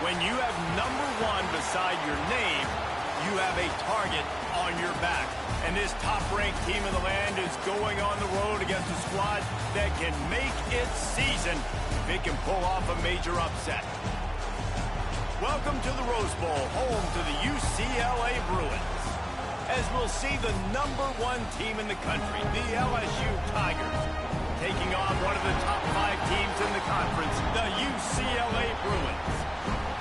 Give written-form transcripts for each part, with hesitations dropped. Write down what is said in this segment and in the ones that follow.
When you have #1 beside your name, you have a target on your back. And this top-ranked team in the land is going on the road against a squad that can make its season if it can pull off a major upset. Welcome to the Rose Bowl, home to the UCLA Bruins. As we'll see the #1 team in the country, the LSU Tigers, taking on one of the top 5 teams in the conference, the UCLA Bruins.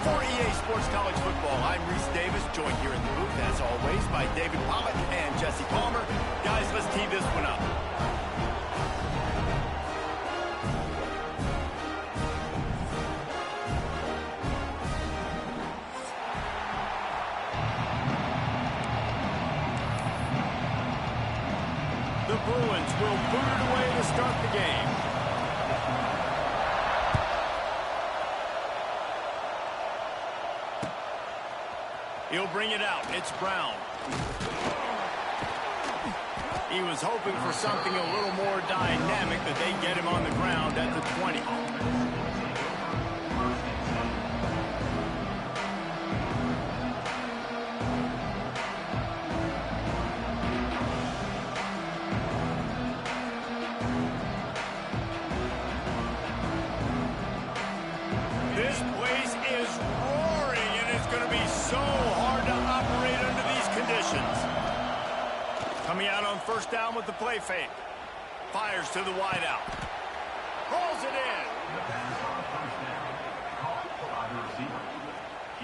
For EA Sports College Football, I'm Reese Davis, joined here in the booth, as always, by David Pollock and Jesse Palmer. Guys, let's tee this one up. The Bruins will boot it away to start the game. He'll bring it out. It's Brown. He was hoping for something a little more dynamic, but they get him on the ground at the 20. This place is roaring, and it's going to be so hard to operate under these conditions. Coming out on first down with the play fake. Fires to the wideout. Rolls it in.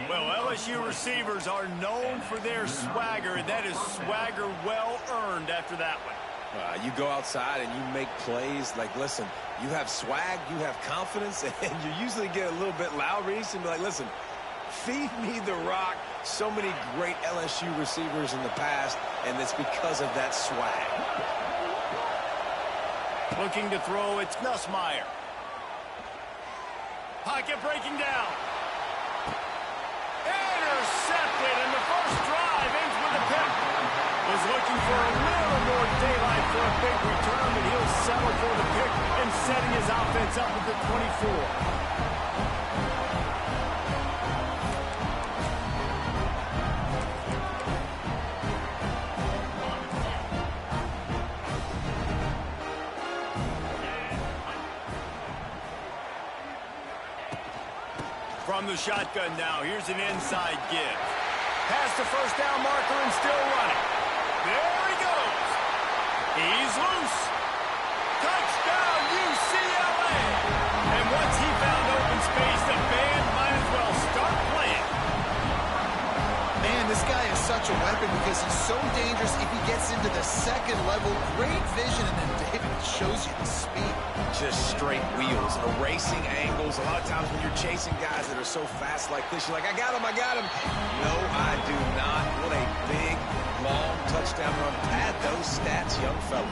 Well, LSU receivers are known for their swagger, and that is swagger well earned after that one. You go outside and you make plays. Like, listen, you have swag, you have confidence, and you usually get a little bit loud, Reese, and be like, listen, feed me the rock. So many great LSU receivers in the past, and it's because of that swag. Looking to throw, it's Nussmeier. Pocket breaking down. Intercepted, and the first drive ends with a pick. Was looking for a little more daylight for a big return, but he'll settle for the pick and setting his offense up at the 24. From the shotgun now, here's an inside give. Past the first down marker and still running. There he goes. He's loose. Touchdown, UCLA. And once he found open space, the band might as well start playing. Man, this guy is such a weapon because he's so dangerous if he gets into the second level. Great vision, and then David shows you the speed. Just straight wheels, erasing angles. A lot of times when you're chasing guys that are so fast like this, you're like, I got him, I got him. No, I do not. What a big, long touchdown run. Pad those stats, young fella.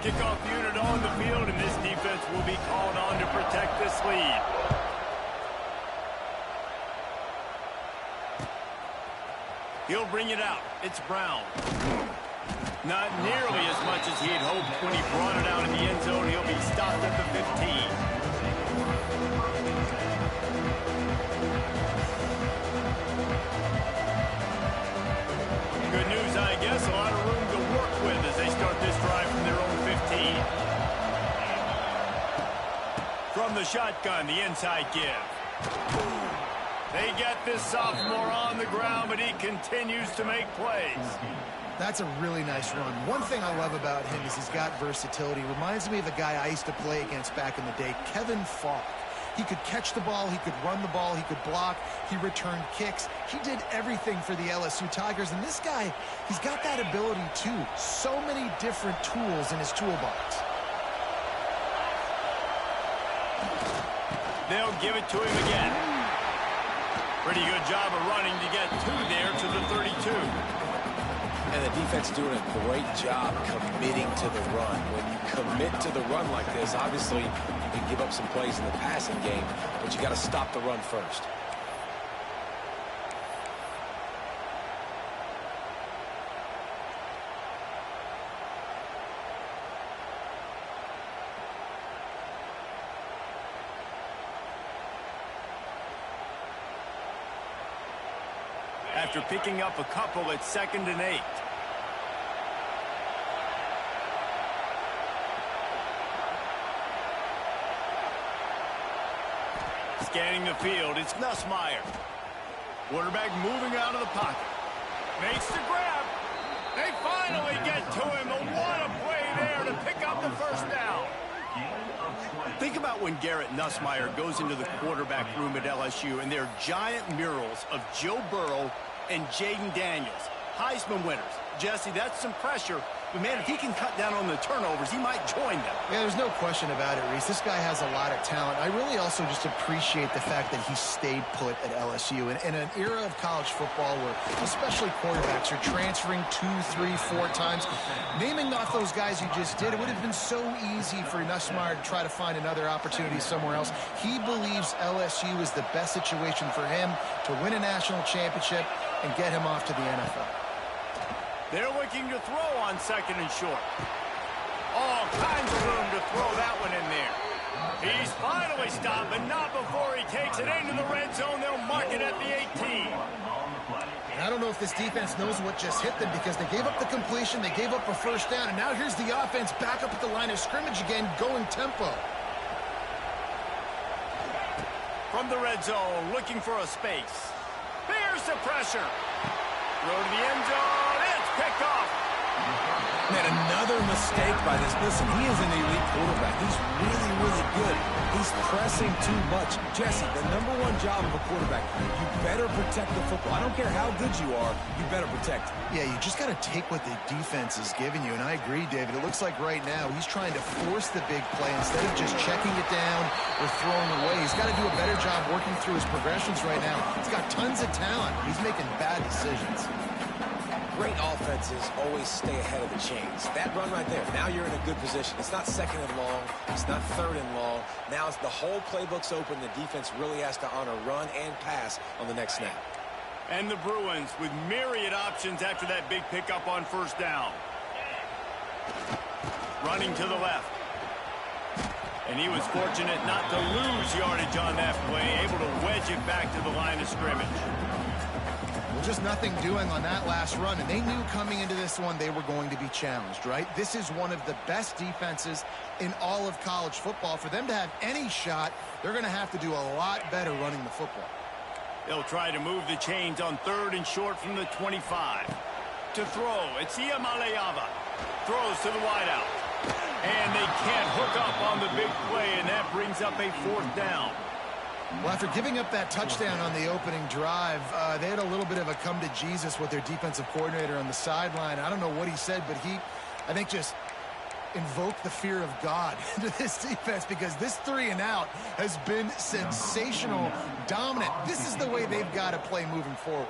Kickoff unit on the field, and this defense will be called on to protect this lead. He'll bring it out. It's Brown. Not nearly as much as he had hoped when he brought it out in the end zone. He'll be stopped at the 15. Good news, I guess. A lot of room to work with as they start this drive from their own 15. From the shotgun, the inside give. They get this sophomore on the ground, but he continues to make plays. That's a really nice run. One thing I love about him is he's got versatility. Reminds me of a guy I used to play against back in the day, Kevin Falk. He could catch the ball, he could run the ball, he could block, he returned kicks. He did everything for the LSU Tigers, and this guy, he's got that ability too. So many different tools in his toolbox. They'll give it to him again. Pretty good job of running to get two there to the 32. And the defense doing a great job committing to the run. When you commit to the run like this, obviously you can give up some plays in the passing game, but you got to stop the run first. after picking up a couple at 2nd and 8. Scanning the field, it's Nussmeier. Quarterback moving out of the pocket. Makes the grab. They finally get to him. What a play there to pick up the first down. Think about when Garrett Nussmeier goes into the quarterback room at LSU and there are giant murals of Joe Burrow and Jaden Daniels, Heisman winners. Jesse, that's some pressure. But, man, if he can cut down on the turnovers, he might join them. Yeah, there's no question about it, Reese. This guy has a lot of talent. I really also just appreciate the fact that he stayed put at LSU. In an era of college football where especially quarterbacks are transferring 2, 3, 4 times, naming off those guys you just did, it would have been so easy for Nussmeier to try to find another opportunity somewhere else. He believes LSU is the best situation for him to win a national championship and get him off to the NFL. They're looking to throw on 2nd and short. All kinds of room to throw that one in there. He's finally stopped, but not before he takes it into the red zone. They'll mark it at the 18. And I don't know if this defense knows what just hit them because they gave up the completion, they gave up a first down, and now here's the offense back up at the line of scrimmage again, going tempo. From the red zone, looking for a space. There's the pressure. Throw to the end zone. It's picked off. Man, another mistake by this. Listen, he is an elite quarterback. He's really, really good. He's pressing too much. Jesse, the #1 job of a quarterback, you better protect the football. I don't care how good you are, you better protect it. Yeah, you just got to take what the defense is giving you. And I agree, David. It looks like right now he's trying to force the big play instead of just checking it down or throwing away. He's got to do a better job working through his progressions right now. He's got tons of talent. He's making bad decisions. Great offenses always stay ahead of the chains. That run right there, now you're in a good position. It's not 2nd and long. It's not 3rd and long. Now it's the whole playbook's open. The defense really has to honor run and pass on the next snap. And the Bruins with myriad options after that big pickup on first down. Running to the left. And he was fortunate not to lose yardage on that play, able to wedge it back to the line of scrimmage. Well, just nothing doing on that last run, and they knew coming into this one they were going to be challenged, right? This is one of the best defenses in all of college football. For them to have any shot, they're going to have to do a lot better running the football. They'll try to move the chains on 3rd and short from the 25. To throw, it's Iamaleava. Throws to the wideout. And they can't hook up on the big play, and that brings up a 4th down. Well, after giving up that touchdown on the opening drive, they had a little bit of a come to Jesus with their defensive coordinator on the sideline. I don't know what he said, but he, I think, just invoked the fear of God into this defense because this 3 and out has been sensational, dominant. This is the way they've got to play moving forward.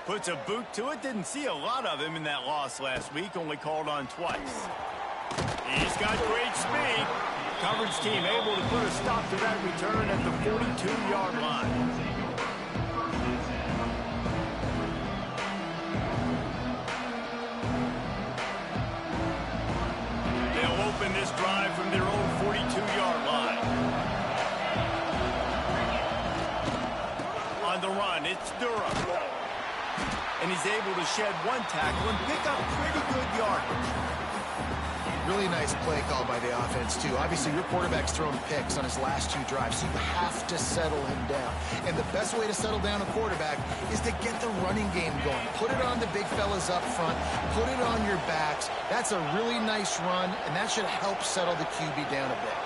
Puts a boot to it. Didn't see a lot of him in that loss last week. Only called on twice. He's got great speed. Coverage team able to put a stop to that return at the 42-yard line. They'll open this drive from their own 42-yard line. On the run, it's Durham. And he's able to shed one tackle and pick up pretty good yardage. Really nice play call by the offense, too. Obviously, your quarterback's thrown picks on his last 2 drives, so you have to settle him down. And the best way to settle down a quarterback is to get the running game going. Put it on the big fellas up front. Put it on your backs. That's a really nice run, and that should help settle the QB down a bit.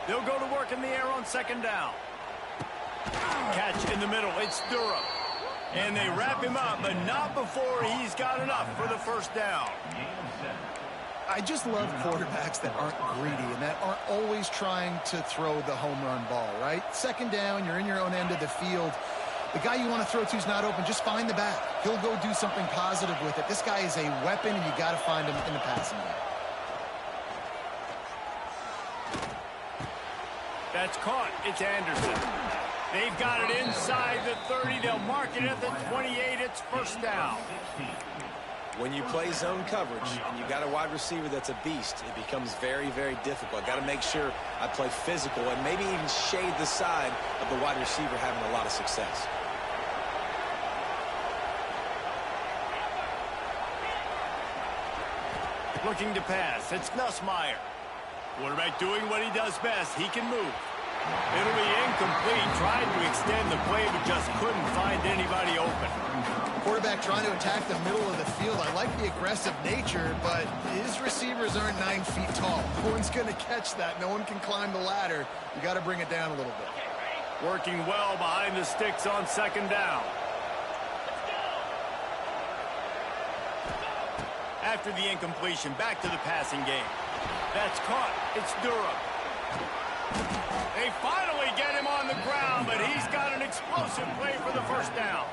They'll go to work in the air on 2nd down. Catch in the middle. It's Durham. And they wrap him up, but not before he's got enough for the first down. I just love quarterbacks that aren't greedy and that aren't always trying to throw the home run ball, right? 2nd down, you're in your own end of the field. The guy you want to throw to is not open. Just find the back. He'll go do something positive with it. This guy is a weapon, and you got to find him in the passing game. That's caught. It's Anderson. They've got it inside the 30. They'll mark it at the 28. It's first down. When you play zone coverage and you got a wide receiver that's a beast, it becomes very, very difficult. Got to make sure I play physical and maybe even shade the side of the wide receiver having a lot of success. Looking to pass. It's Nussmeier. Quarterback doing what he does best. He can move. It'll be incomplete. Tried to extend the play, but just couldn't find anybody open. Quarterback trying to attack the middle of the field. I like the aggressive nature, but his receivers aren't 9 feet tall. No one's going to catch that. No one can climb the ladder. You got to bring it down a little bit. Working well behind the sticks on second down. After the incompletion, back to the passing game. That's caught. It's Durham. They finally get him on the ground, but he's got an explosive play for the first down.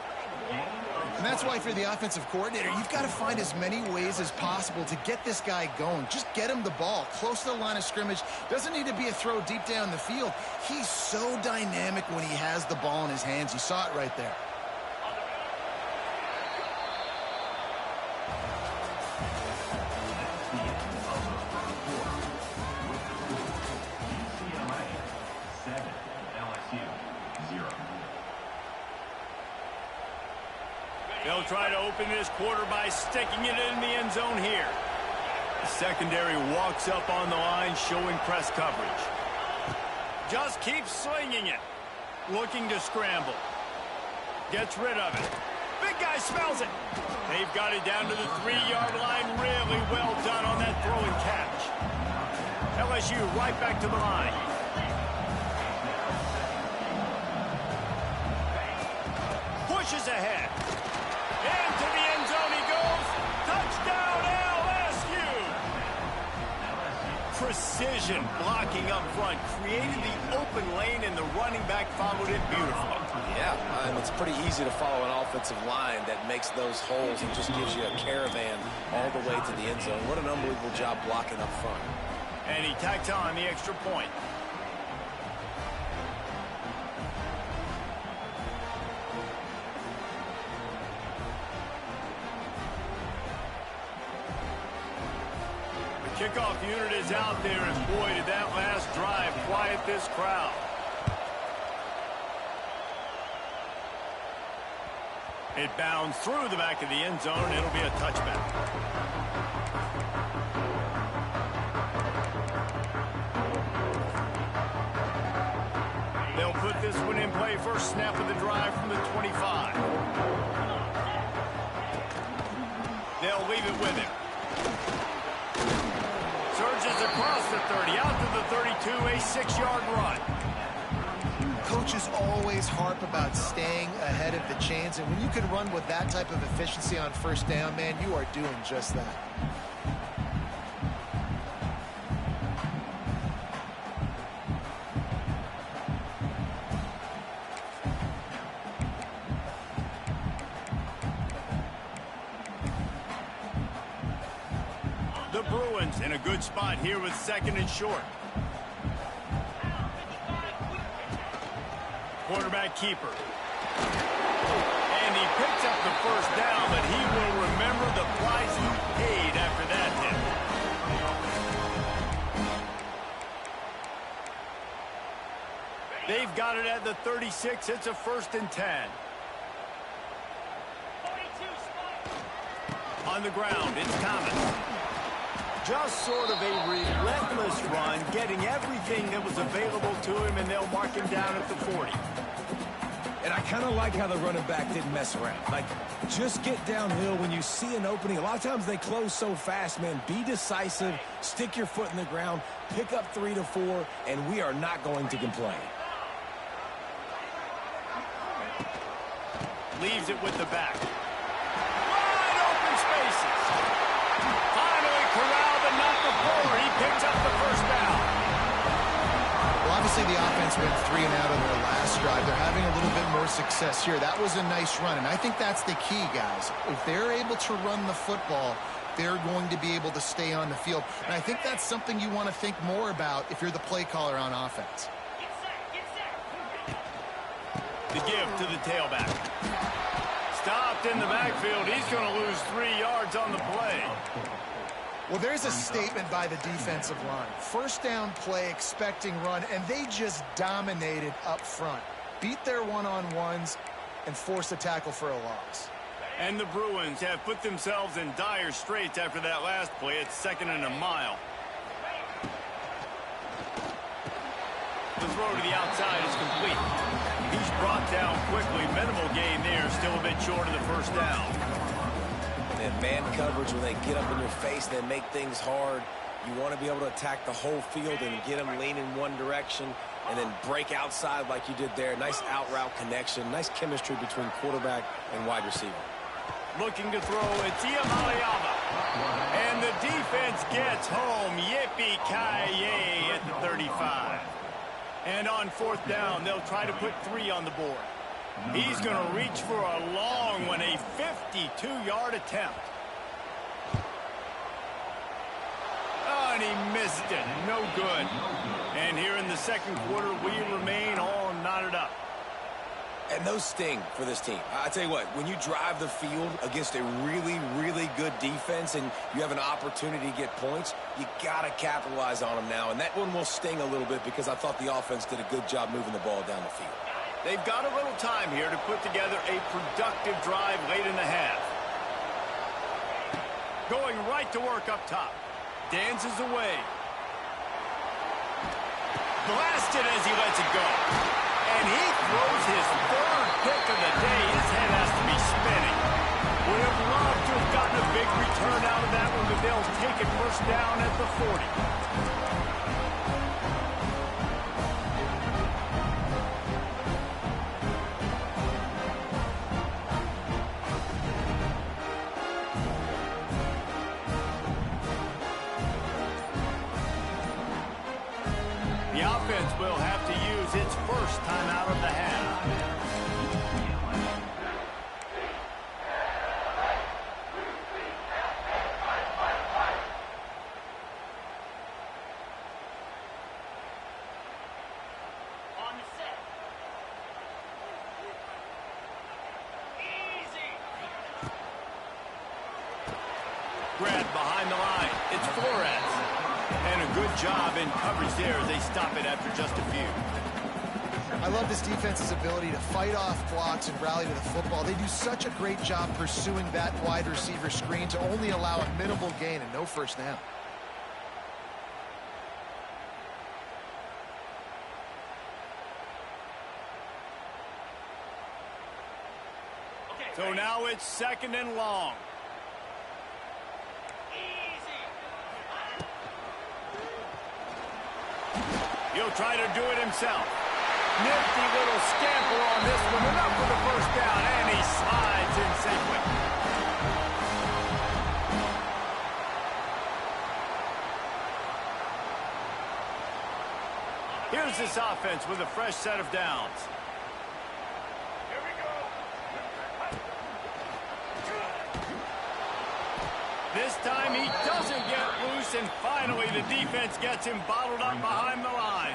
And that's why, for the offensive coordinator, you've got to find as many ways as possible to get this guy going. Just get him the ball close to the line of scrimmage. Doesn't need to be a throw deep down the field. He's so dynamic when he has the ball in his hands. You saw it right there. They'll try to open this quarter by sticking it in the end zone here. The secondary walks up on the line, showing press coverage. Just keeps slinging it. Looking to scramble. Gets rid of it. Big guy smells it. They've got it down to the 3-yard line. Really well done on that throw and catch. LSU right back to the line. Pushes ahead. Into the end zone he goes. Touchdown, LSU! Precision blocking up front. Created the open lane, and the running back followed it beautifully. Yeah, and it's pretty easy to follow an offensive line that makes those holes and just gives you a caravan all the way to the end zone. What an unbelievable job blocking up front. And he tacks on the extra point. Kickoff unit is out there, and boy, did that last drive quiet this crowd. It bounds through the back of the end zone. It'll be a touchback. They'll put this one in play. First snap of the drive from the 25. They'll leave it with him. Surges across the 30, out to the 32, a 6-yard run. Coaches always harp about staying ahead of the chains, and when you can run with that type of efficiency on first down, man, you are doing just that. The Bruins in a good spot here with second and short. Quarterback keeper. And he picks up the first down, but he will remember the price he paid after that hit. They've got it at the 36. It's a 1st and 10. On the ground, it's Thomas. Just sort of a relentless run, getting everything that was available to him, and they'll mark him down at the 40. And I kind of like how the running back didn't mess around. Like, just get downhill when you see an opening. A lot of times they close so fast, man. Be decisive, stick your foot in the ground, pick up 3 to 4, and we are not going to complain. Leaves it with the back. Wide open spaces. Finally corralled, but not before. He picks up the first down. Well, obviously the offense went 3 and out on their last drive. They're having a little bit more success here. That was a nice run, and I think that's the key, guys. If they're able to run the football, they're going to be able to stay on the field. And I think that's something you want to think more about if you're the play caller on offense. The give to the tailback. Stopped in the backfield. He's going to lose 3 yards on the play. Well, there's a statement by the defensive line. First down play, expecting run, and they just dominated up front. Beat their one-on-ones and forced a tackle for a loss. And the Bruins have put themselves in dire straits after that last play. It's 2nd and a mile. The throw to the outside is complete. He's brought down quickly. Minimal gain there. Still a bit short of the first down. And man coverage, when they get up in your face, they make things hard. You want to be able to attack the whole field and get them lean in one direction and then break outside like you did there. Nice out-route connection. Nice chemistry between quarterback and wide receiver. Looking to throw, it's Iamaleava. And the defense gets home. Yippee-ki-yay at the 35. And on 4th down, they'll try to put 3 on the board. He's going to reach for a long one, a 52-yard attempt. Oh, and he missed it. No good. And here in the 2nd quarter, we remain all knotted up. And those sting for this team. I tell you what, when you drive the field against a really, really good defense and you have an opportunity to get points, you got to capitalize on them now. And that one will sting a little bit because I thought the offense did a good job moving the ball down the field. They've got a little time here to put together a productive drive late in the half. Going right to work up top. Dances away. Blasted as he lets it go. And he throws his 3rd pick of the day. His head has to be spinning. Would have loved to have gotten a big return out of that one, but they'll take it first down at the 40. The offense will have to use its first time out of the half. On the set. Easy. Grabbed behind the line. It's Flores. And a good job in coverage there as they stop it after just a few. I love this defense's ability to fight off blocks and rally to the football. They do such a great job pursuing that wide receiver screen to only allow a minimal gain and no first down. So now it's 2nd and long. He'll try to do it himself. Nifty little scamper on this one. Enough for the first down, and he slides in safely. Here's this offense with a fresh set of downs. Here we go. This time he doesn't get loose, and finally the defense gets him bottled up behind the line.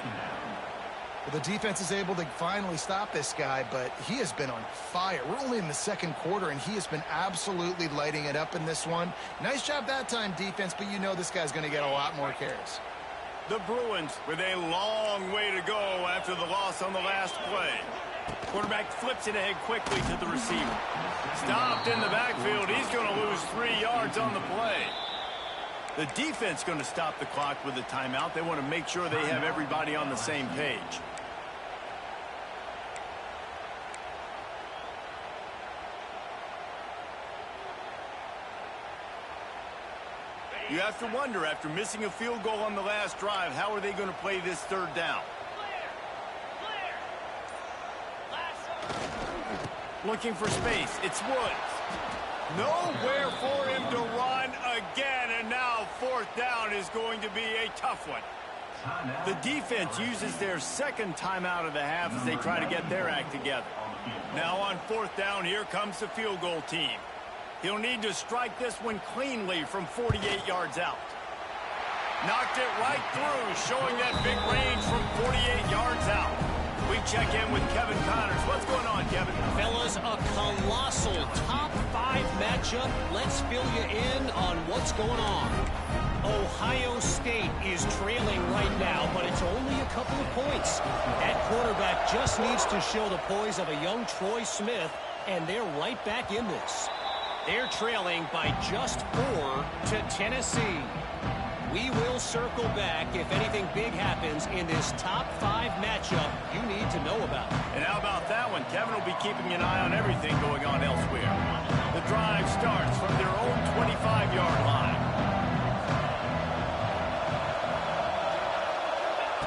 Well, the defense is able to finally stop this guy, but he has been on fire. We're only in the 2nd quarter, and he has been absolutely lighting it up in this one. Nice job that time, defense, but you know this guy's going to get a lot more carries. The Bruins with a long way to go after the loss on the last play. Quarterback flips it ahead quickly to the receiver. Stopped in the backfield. He's going to lose 3 yards on the play. The defense going to stop the clock with a timeout. They want to make sure they have everybody on the same page. You have to wonder, after missing a field goal on the last drive, how are they going to play this 3rd down? Looking for space. It's Woods. Nowhere for him to run again, and now 4th down is going to be a tough one. The defense uses their 2nd timeout of the half as they try to get their act together. Now on 4th down, here comes the field goal team. He'll need to strike this one cleanly from 48 yards out. Knocked it right through, showing that big range from 48 yards out. We check in with Kevin Connors. What's going on, Kevin? Fellas, a colossal matchup, let's fill you in on what's going on. Ohio State is trailing right now, but it's only a couple of points. That quarterback just needs to show the poise of a young Troy Smith, and they're right back in this. They're trailing by just 4 to Tennessee. We will circle back if anything big happens in this top 5 matchup you need to know about. And how about that one? Kevin will be keeping an eye on everything going on elsewhere. The drive starts from their own 25-yard line.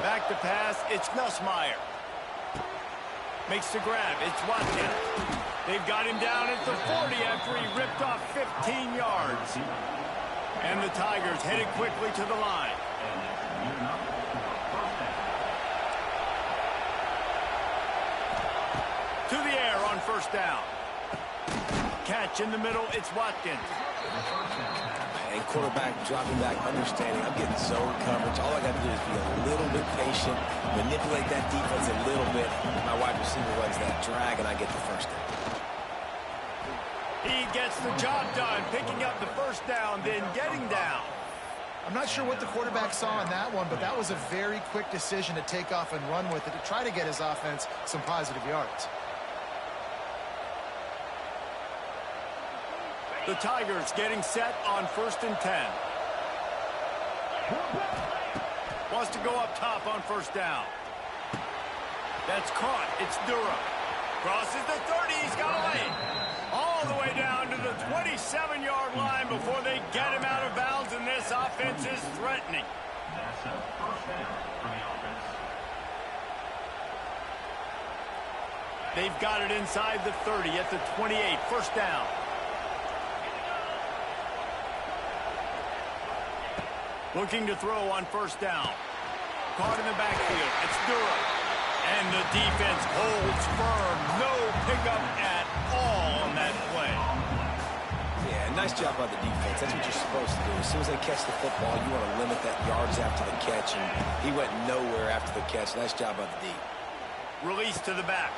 Back to pass, it's Nussmeier. Makes the grab, it's Watkins. They've got him down at the 40 after he ripped off 15 yards. And the Tigers headed quickly to the line. To the air on first down. Catch in the middle, it's Watkins. And quarterback dropping back, understanding I'm getting zone coverage. All I got to do is be a little bit patient, manipulate that defense a little bit. My wide receiver runs that drag, and I get the first down. He gets the job done, picking up the first down, then getting down. I'm not sure what the quarterback saw in that one, but that was a very quick decision to take off and run with it to try to get his offense some positive yards. The Tigers getting set on 1st and 10. Wants to go up top on first down. That's caught. It's Durham. Crosses the 30. He's got away. All the way down to the 27-yard line before they get him out of bounds, and this offense is threatening. They've got it inside the 30 at the 28. First down. Looking to throw on first down. Caught in the backfield. It's Durham. And the defense holds firm. No pickup at all on that play. Yeah, nice job by the defense. That's what you're supposed to do. As soon as they catch the football, you want to limit that yards after the catch, and he went nowhere after the catch. Nice job by the D. Release to the back.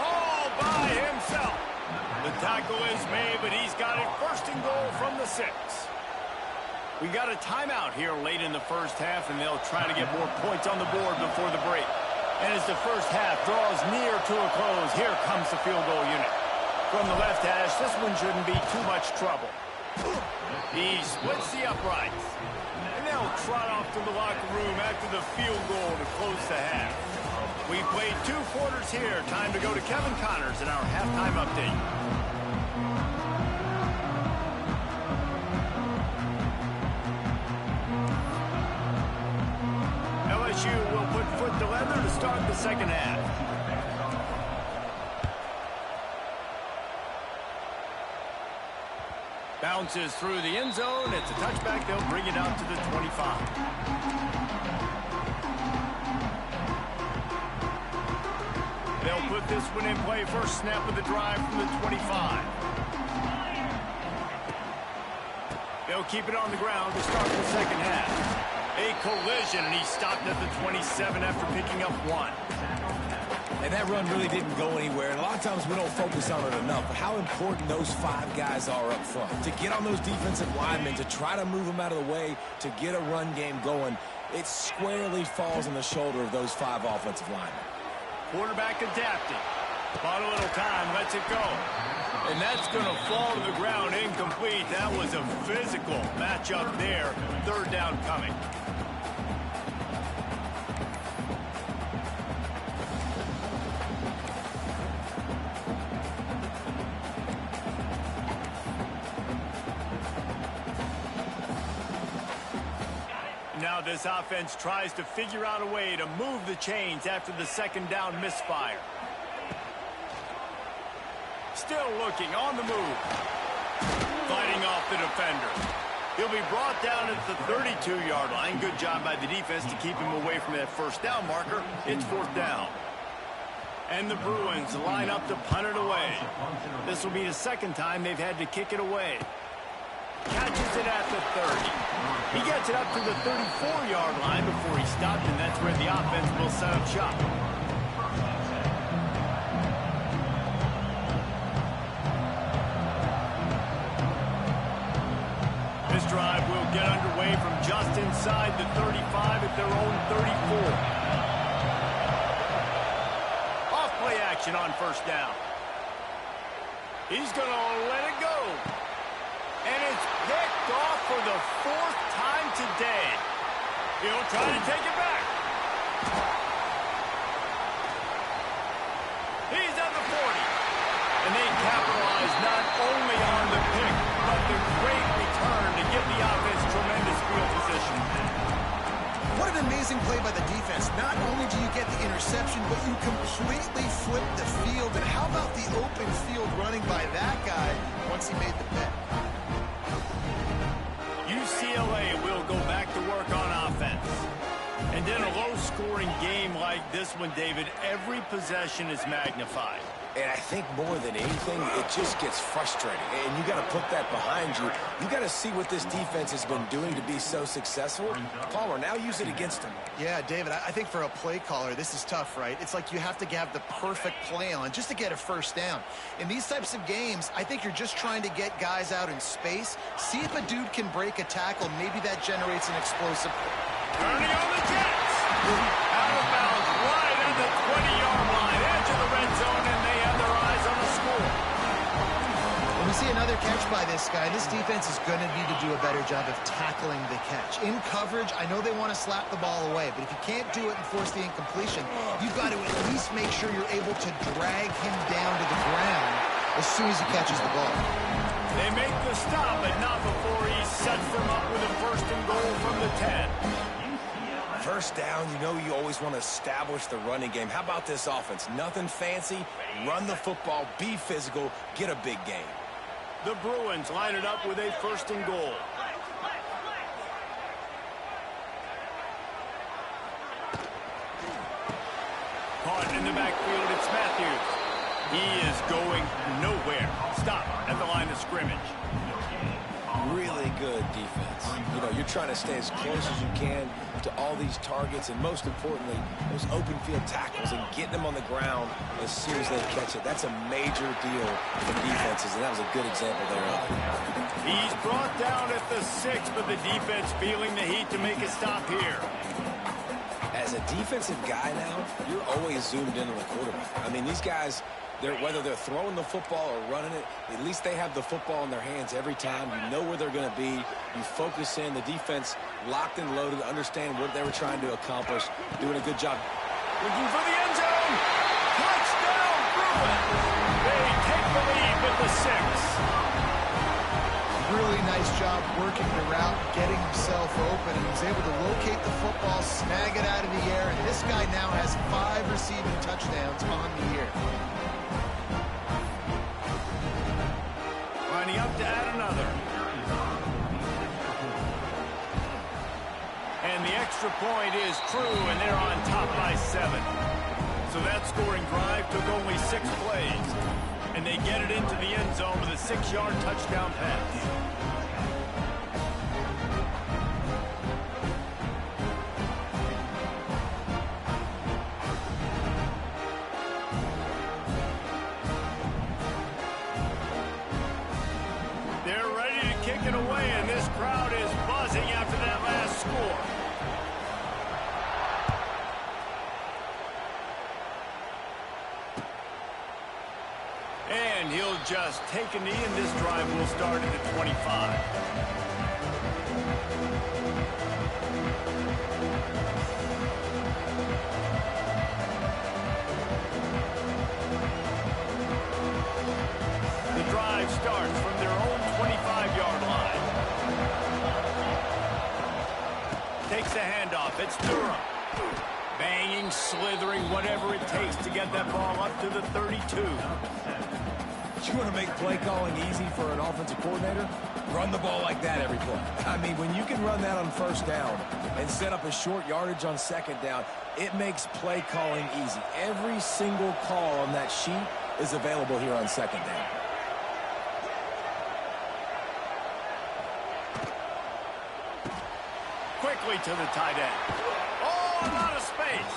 All by himself. The tackle is made, but he's got it first and goal from the 6. We got a timeout here late in the first half, and they'll try to get more points on the board before the break. And as the first half draws near to a close, here comes the field goal unit. From the left hash, this one shouldn't be too much trouble. He splits the uprights. And they'll trot off to the locker room after the field goal to close the half. We played 2 quarters here. Time to go to Kevin Connors in our halftime update. LSU will put foot to leather to start the second half. Bounces through the end zone. It's a touchback. They'll bring it out to the 25. They'll put this one in play. First snap of the drive from the 25. They'll keep it on the ground to start the second half. A collision, and he stopped at the 27 after picking up 1. And that run really didn't go anywhere. And a lot of times we don't focus on it enough. But how important those 5 guys are up front. To get on those defensive linemen, to try to move them out of the way, to get a run game going, it squarely falls on the shoulder of those 5 offensive linemen. Quarterback adapting. Bought a little time, lets it go. And that's going to fall to the ground incomplete. That was a physical matchup there. Third down coming. Now this offense tries to figure out a way to move the chains after the second down misfire. Still looking on the move. Fighting off the defender. He'll be brought down at the 32-yard line. Good job by the defense to keep him away from that first down marker. It's fourth down. And the Bruins line up to punt it away. This will be the second time they've had to kick it away. Catches it at the 30. He gets it up to the 34-yard line before he stopped, and that's where the offense will set up shop. just inside the 35 at their own 34. Off-play action on first down. He's going to let it go. And it's picked off for the 4th time today. He'll try to take it back. He's at the 40. And they capitalize not only on the pick, but the great return to give the offense tremendous field position. What an amazing play by the defense. Not only do you get the interception, but you completely flip the field. And how about the open field running by that guy once he made the pick? UCLA will go back to work on offense. And in a low-scoring game like this one, David, every possession is magnified. And I think more than anything, it just gets frustrating. And you got to put that behind you. You got to see what this defense has been doing to be so successful. Palmer, now use it against them. Yeah, David, I think for a play caller, this is tough, right? It's like you have to have the perfect play on just to get a first down. In these types of games, I think you're just trying to get guys out in space, see if a dude can break a tackle. Maybe that generates an explosive. Turning on the Jets. Out of bounds, right at the 20-yard line, edge of the red zone, and they have their eyes on the score. When we see another catch by this guy, this defense is going to need to do a better job of tackling the catch. In coverage, I know they want to slap the ball away, but if you can't do it and force the incompletion, you've got to at least make sure you're able to drag him down to the ground as soon as he catches the ball. They make the stop, but not before he sets them up with a first and goal from the 10. First down, you know you always want to establish the running game. How about this offense? Nothing fancy. Run the football, be physical, get a big gain. The Bruins line it up with a first and goal. Caught in the backfield, it's Matthews. He is going nowhere. Stop at the line of scrimmage. Really good defense. You know, you're trying to stay as close as you can to all these targets, and most importantly, those open field tackles and getting them on the ground as soon as they catch it. That's a major deal for defenses, and that was a good example there. He's brought down at the 6, but the defense feeling the heat to make a stop here. As a defensive guy now, you're always zoomed in on the quarterback. I mean, these guys, whether they're throwing the football or running it, at least they have the football in their hands every time. You know where they're going to be. You focus in. The defense locked and loaded, understand what they were trying to accomplish, doing a good job. Looking for the end zone. Touchdown, Bruins. They take the lead with the 6. Really nice job working the route, getting himself open, and he's able to locate the football, snag it out of the air, and this guy now has 5 receiving touchdowns on the year. Lining up to add another. And the extra point is true, and they're on top by 7. So that scoring drive took only 6 plays. And they get it into the end zone with a 6-yard touchdown pass. They're ready to kick it away, and this crowd is buzzing after that last score. And he'll just take a knee, and this drive will start at the 25. The drive starts from their own 25-yard line. Takes the handoff. It's Durham. Banging, slithering, whatever it takes to get that ball up to the 32. You want to make play calling easy for an offensive coordinator? Run the ball like that every play. I mean, when you can run that on first down and set up a short yardage on second down, it makes play calling easy. Every single call on that sheet is available here on second down. Quickly to the tight end. Oh, a lot of space.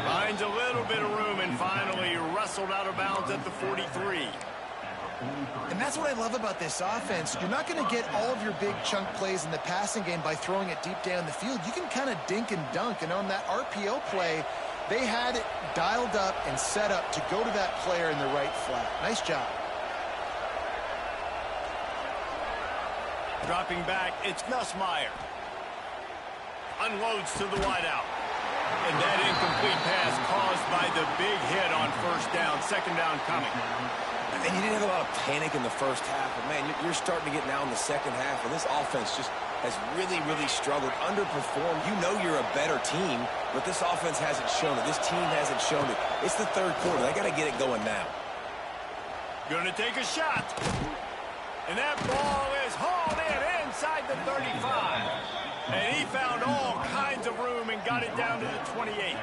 Finds a little bit of room and finally wrestled out of bounds at the 43. And that's what I love about this offense. You're not going to get all of your big chunk plays in the passing game by throwing it deep down the field. You can kind of dink and dunk. And on that RPO play, they had it dialed up and set up to go to that player in the right flat. Nice job. Dropping back, it's Nussmeier. Unloads to the wideout. And that incomplete pass caused by the big hit on first down. Second down coming. And you didn't have a lot of panic in the first half, but, man, you're starting to get now in the second half, and this offense just has really, really struggled, underperformed. You know you're a better team, but this offense hasn't shown it. This team hasn't shown it. It's the third quarter. They got to get it going now. Going to take a shot. And that ball is hauled in inside the 35. And he found all kinds of room and got it down to the 28.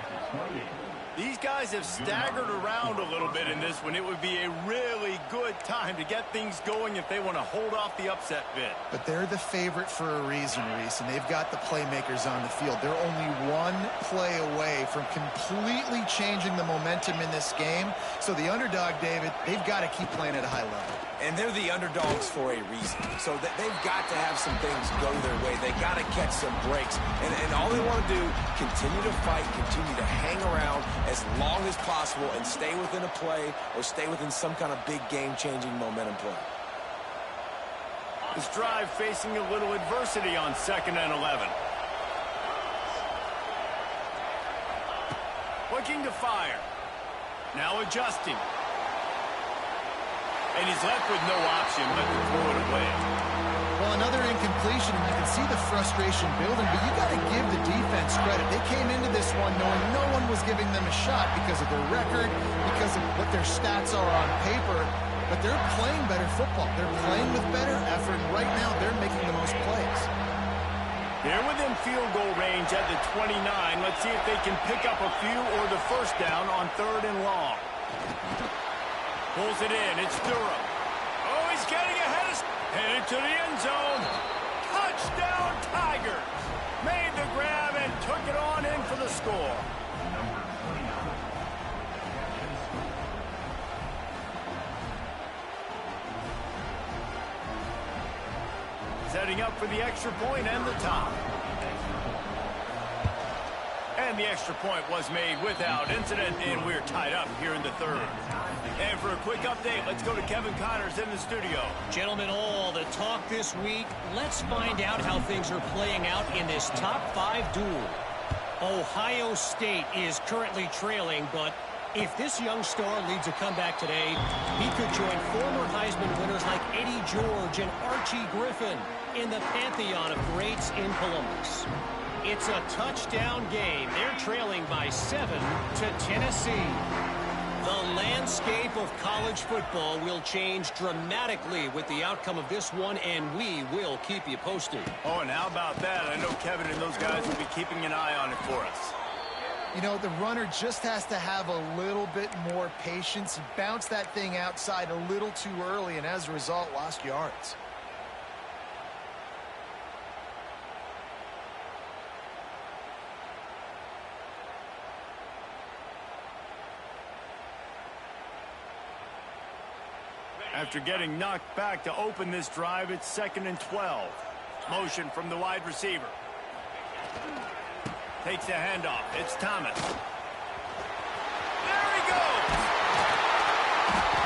These guys have staggered around a little bit in this one. It would be a really good time to get things going if they want to hold off the upset bid. But they're the favorite for a reason, Reese, and they've got the playmakers on the field. They're only one play away from completely changing the momentum in this game. So the underdog, David, they've got to keep playing at a high level. And they're the underdogs for a reason. So they've got to have some things go their way. They got to catch some breaks. And all they want to do, continue to fight, continue to hang around as long as possible and stay within a play or stay within some kind of big game-changing momentum play. This drive facing a little adversity on 2nd and 11. Looking to fire. Now adjusting. And he's left with no option but to throw it away. Well, another incompletion, and you can see the frustration building, but you got to give the defense credit. They came into this one knowing no one was giving them a shot because of their record, because of what their stats are on paper, but they're playing better football. They're playing with better effort, and right now they're making the most plays. They're within field goal range at the 29. Let's see if they can pick up a few or the first down on 3rd and long. Pulls it in. It's Durham. Oh, he's getting ahead. Headed to the end zone. Touchdown, Tigers. Made the grab and took it on in for the score. Setting up for the extra point and the top. And the extra point was made without incident, and we're tied up here in the 3rd. And for a quick update, let's go to Kevin Connors in the studio. Gentlemen, all the talk this week. Let's find out how things are playing out in this top 5 duel. Ohio State is currently trailing, but if this young star leads a comeback today, he could join former Heisman winners like Eddie George and Archie Griffin in the pantheon of greats in Columbus. It's a touchdown game. They're trailing by 7 to Tennessee. The landscape of college football will change dramatically with the outcome of this one, and we will keep you posted. Oh, and how about that? I know Kevin and those guys will be keeping an eye on it for us. You know, the runner just has to have a little bit more patience. He bounced that thing outside a little too early, and as a result, lost yards. After getting knocked back to open this drive, it's 2nd and 12. Motion from the wide receiver. Takes the handoff. It's Thomas. There he goes!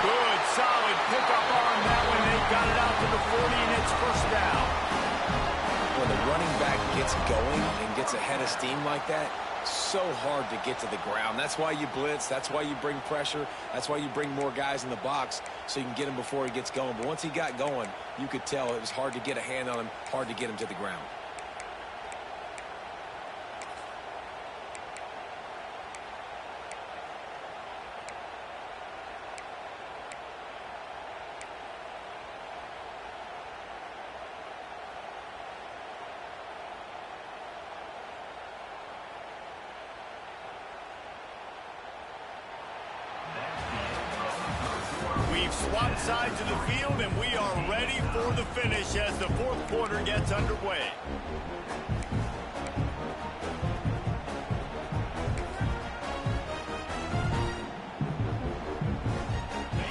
Good, solid pickup on that one. They got it out to the 40, and it's first down. When the running back gets going and gets ahead of steam like that, so hard to get to the ground. That's why you blitz. That's why you bring pressure. That's why you bring more guys in the box so you can get him before he gets going. But once he got going, you could tell it was hard to get a hand on him, hard to get him to the ground. We've swapped sides of the field, and we are ready for the finish as the 4th quarter gets underway.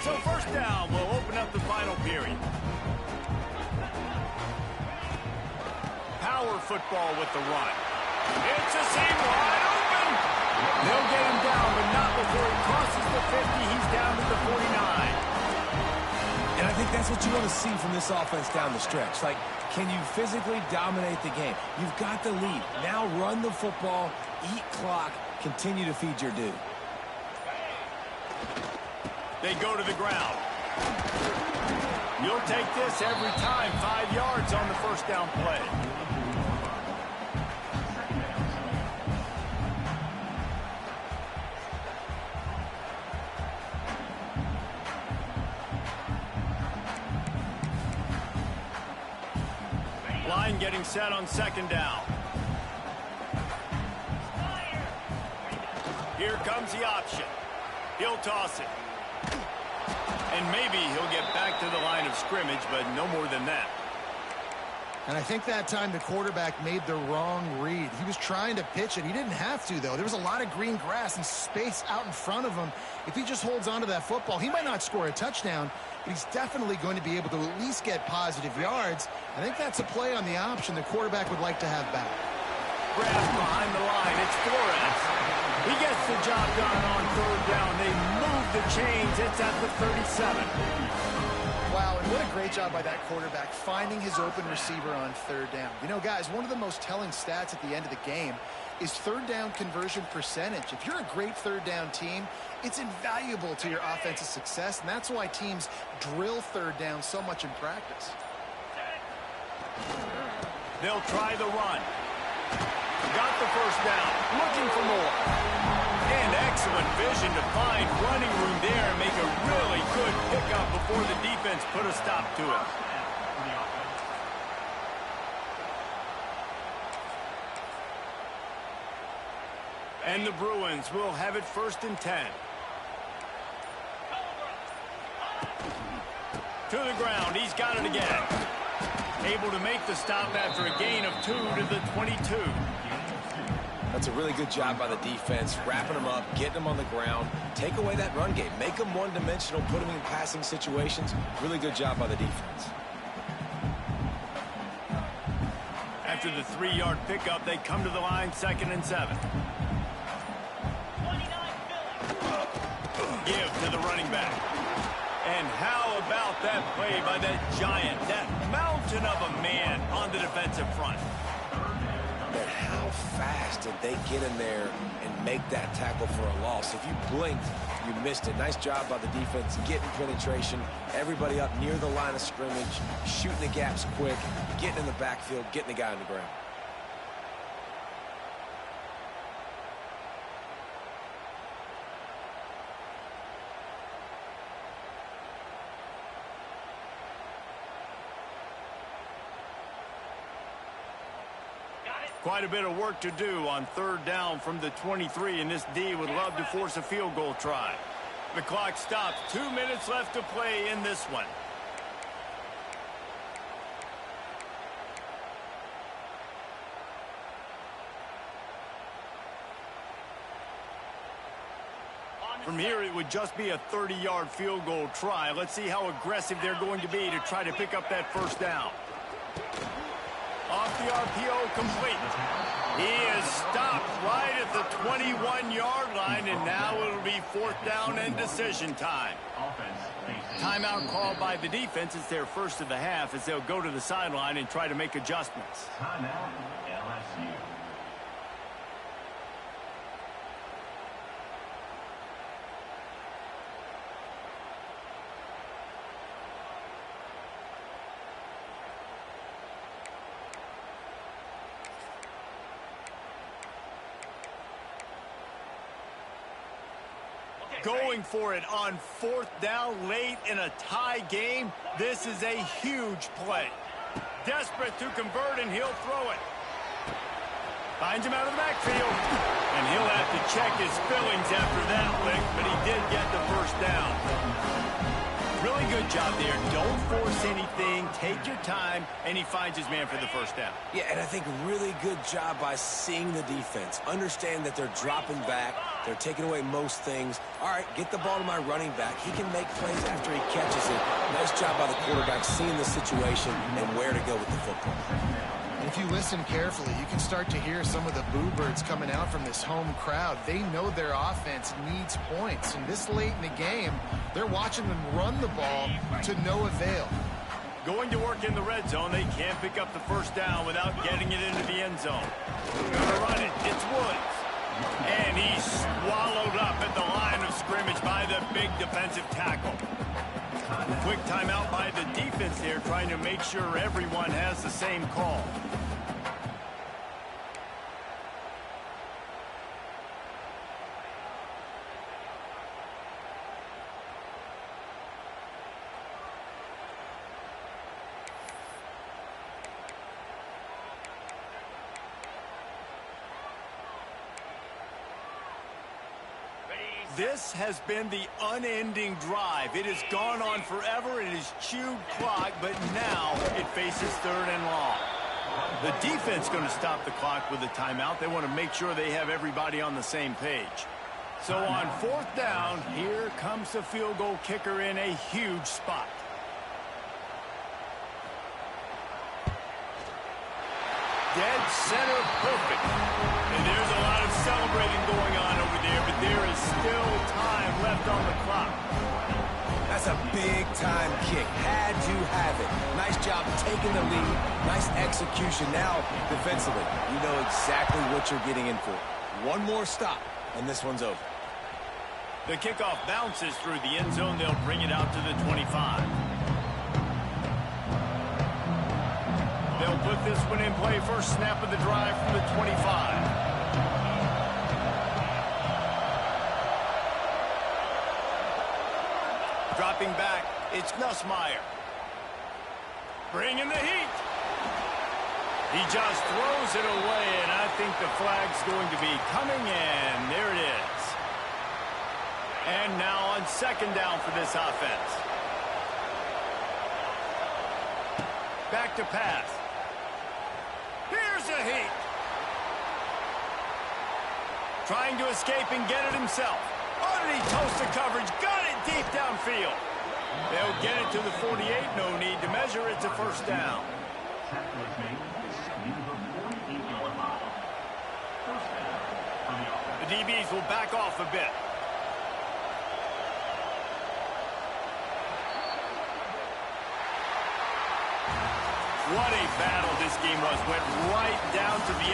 So first down will open wrapping up the final period. Power football with the run. It's a seam wide open. They'll get him down, but not before he crosses the 50. He's down to the 49. And I think that's what you want to see from this offense down the stretch. Like, can you physically dominate the game? You've got the lead. Now run the football, eat clock, continue to feed your dude. They go to the ground. You'll take this every time. 5 yards on the first down play. Line getting set on second down. Here comes the option. He'll toss it. And maybe he'll get back to the line of scrimmage, but no more than that. And I think that time the quarterback made the wrong read. He was trying to pitch it. He didn't have to, though. There was a lot of green grass and space out in front of him. If he just holds on to that football, he might not score a touchdown, but he's definitely going to be able to at least get positive yards. I think that's a play on the option the quarterback would like to have back. Grab behind the line. It's Flores. He gets the job done on third down. They move the chains. It's at the 37. Wow, and what a great job by that quarterback finding his open receiver on third down. You know, guys, one of the most telling stats at the end of the game is third down conversion percentage. If you're a great third down team, it's invaluable to your offensive success, and that's why teams drill third down so much in practice. They'll try the run. Got the first down. Looking for more. And excellent vision to find running room there and make a really good pickup before the defense put a stop to it. And the Bruins will have it 1st and 10. To the ground. He's got it again. Able to make the stop after a gain of 2 to the 22. That's a really good job by the defense, wrapping them up, getting them on the ground, take away that run game, make them one-dimensional, put them in passing situations. Really good job by the defense. After the 3-yard pickup, they come to the line 2nd and 7. Give to the running back. And how about that play by that giant, that mountain of a man on the defensive front? But how fast did they get in there and make that tackle for a loss? If you blinked, you missed it. Nice job by the defense, getting penetration, everybody up near the line of scrimmage, shooting the gaps quick, getting in the backfield, getting the guy on the ground. Quite a bit of work to do on third down from the 23, and this D would love to force a field goal try. The clock stops. 2 minutes left to play in this one. From here, it would just be a 30-yard field goal try. Let's see how aggressive they're going to be to try to pick up that first down. Off the RPO, complete. He is stopped right at the 21-yard line, and now it'll be 4th down and decision time. Timeout called by the defense. It's their first of the half as they'll go to the sideline and try to make adjustments. Timeout, LSU. Going for it on 4th down late in a tie game. This is a huge play. Desperate to convert, and he'll throw it. Finds him out of the backfield. And he'll have to check his fillings after that lick, but he did get the first down. Really good job there. Don't force anything. Take your time, and he finds his man for the first down. Yeah, and I think really good job by seeing the defense. Understand that they're dropping back. They're taking away most things. All right, get the ball to my running back. He can make plays after he catches it. Nice job by the quarterback seeing the situation and where to go with the football. And if you listen carefully, you can start to hear some of the boo birds coming out from this home crowd. They know their offense needs points. And this late in the game, they're watching them run the ball to no avail. Going to work in the red zone. They can't pick up the first down without getting it into the end zone. Going to run it. It's Woods. And he's swallowed up at the line of scrimmage by the big defensive tackle. Quick timeout by the defense there, trying to make sure everyone has the same call. This has been the unending drive. It has gone on forever. It has chewed clock, but now it faces third and long. The defense going to stop the clock with a timeout. They want to make sure they have everybody on the same page. So on fourth down, here comes the field goal kicker in a huge spot. Dead center, perfect. And there's a lot of celebrating going on over there, but there is still time left on the clock. That's a big-time kick. Had to have it. Nice job taking the lead. Nice execution. Now, defensively, you know exactly what you're getting in for. One more stop, and this one's over. The kickoff bounces through the end zone. They'll bring it out to the 25. They'll put this one in play. First snap of the drive from the 25. Dropping back, it's Nussmeier. Bringing the heat. He just throws it away, and I think the flag's going to be coming in. There it is. And now on second down for this offense. Back to pass. Here's a heat. Trying to escape and get it himself. Underneath toast the coverage. Got it deep downfield. They'll get it to the 48. No need to measure. It's a first down. The DBs will back off a bit. What a battle this game was. Went right down to the